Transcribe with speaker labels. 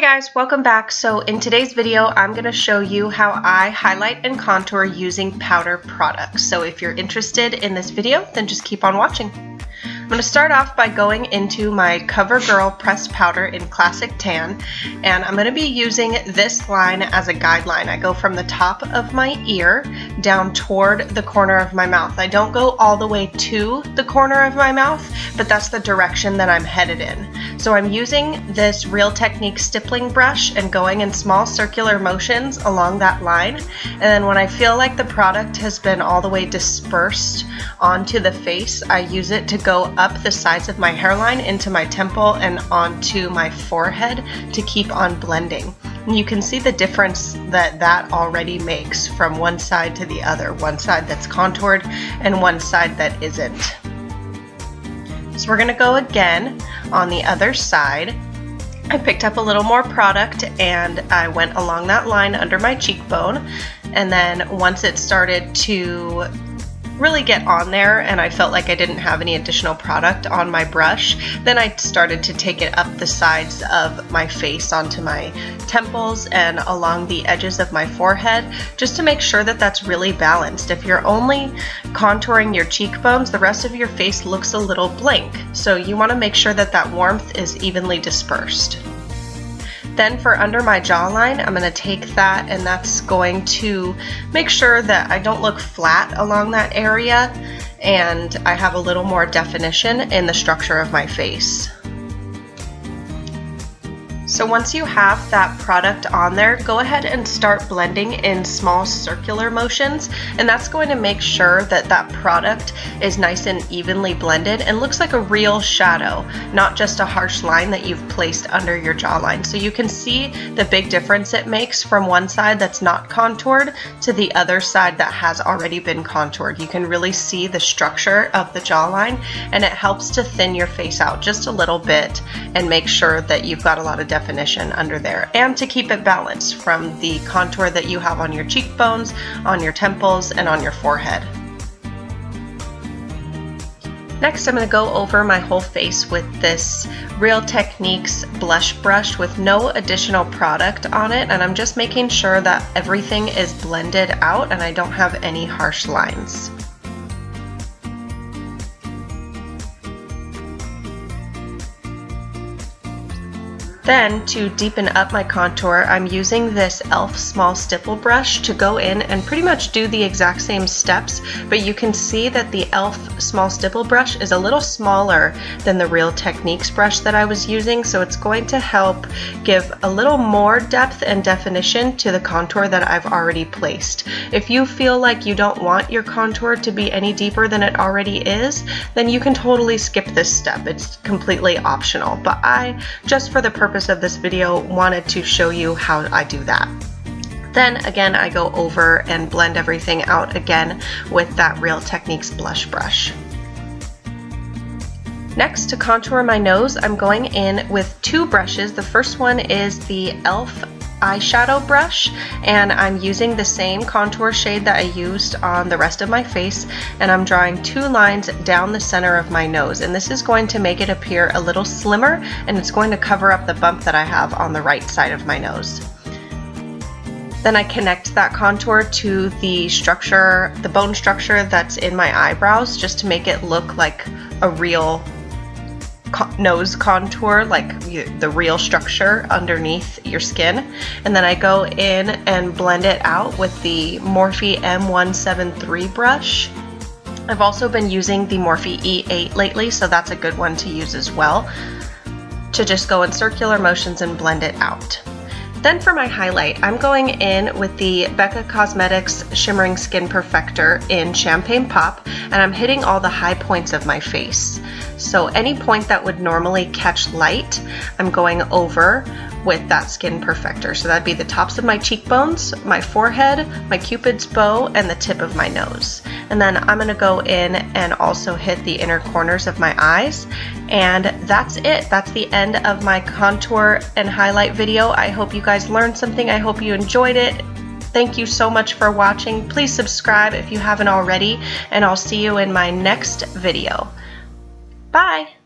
Speaker 1: Guys, welcome back. So in today's video, I'm going to show you how I highlight and contour using powder products. So if you're interested in this video, then just keep on watching. I'm going to start off by going into my CoverGirl pressed powder in Classic Tan, and I'm going to be using this line as a guideline. I go from the top of my ear down toward the corner of my mouth. I don't go all the way to the corner of my mouth, but that's the direction that I'm headed in. So I'm using this Real Technique stippling brush and going in small circular motions along that line. And then when I feel like the product has been all the way dispersed onto the face, I use it to go up the sides of my hairline into my temple and onto my forehead to keep on blending. And you can see the difference that already makes from one side to the other, one side that's contoured and one side that isn't. So we're going to go again on the other side. I picked up a little more product and I went along that line under my cheekbone, and then once it started to really get on there and I felt like I didn't have any additional product on my brush, then I started to take it up the sides of my face onto my temples and along the edges of my forehead, just to make sure that that's really balanced. If you're only contouring your cheekbones, the rest of your face looks a little blank, so you want to make sure that that warmth is evenly dispersed. Then for under my jawline, I'm going to take that, and that's going to make sure that I don't look flat along that area and I have a little more definition in the structure of my face. So once you have that product on there, go ahead and start blending in small circular motions, and that's going to make sure that that product is nice and evenly blended and looks like a real shadow, not just a harsh line that you've placed under your jawline. So you can see the big difference it makes from one side that's not contoured to the other side that has already been contoured. You can really see the structure of the jawline, and it helps to thin your face out just a little bit and make sure that you've got a lot of definition under there, and to keep it balanced from the contour that you have on your cheekbones, on your temples, and on your forehead. Next, I'm going to go over my whole face with this Real Techniques blush brush with no additional product on it, and I'm just making sure that everything is blended out and I don't have any harsh lines. Then, to deepen up my contour, I'm using this e.l.f. small stipple brush to go in and pretty much do the exact same steps, but you can see that the e.l.f. small stipple brush is a little smaller than the Real Techniques brush that I was using, so it's going to help give a little more depth and definition to the contour that I've already placed. If you feel like you don't want your contour to be any deeper than it already is, then you can totally skip this step. It's completely optional, but I, just for the purpose of this video, wanted to show you how I do that. Then again, I go over and blend everything out again with that Real Techniques blush brush. Next, to contour my nose, I'm going in with two brushes. The first one is the e.l.f. eyeshadow brush, and I'm using the same contour shade that I used on the rest of my face, and I'm drawing two lines down the center of my nose, and this is going to make it appear a little slimmer, and it's going to cover up the bump that I have on the right side of my nose. Then I connect that contour to the structure, the bone structure that's in my eyebrows, just to make it look like a real nose contour, like the real structure underneath your skin. And then I go in and blend it out with the Morphe M173 brush. I've also been using the Morphe E8 lately, so that's a good one to use as well, to just go in circular motions and blend it out. Then for my highlight, I'm going in with the Becca Cosmetics Shimmering Skin Perfector in Champagne Pop, and I'm hitting all the high points of my face. So any point that would normally catch light, I'm going over with that Skin Perfector. So that'd be the tops of my cheekbones, my forehead, my Cupid's bow, and the tip of my nose. And then I'm going to go in and also hit the inner corners of my eyes. And that's it. That's the end of my contour and highlight video. I hope you guys learned something. I hope you enjoyed it. Thank you so much for watching. Please subscribe if you haven't already, and I'll see you in my next video. Bye!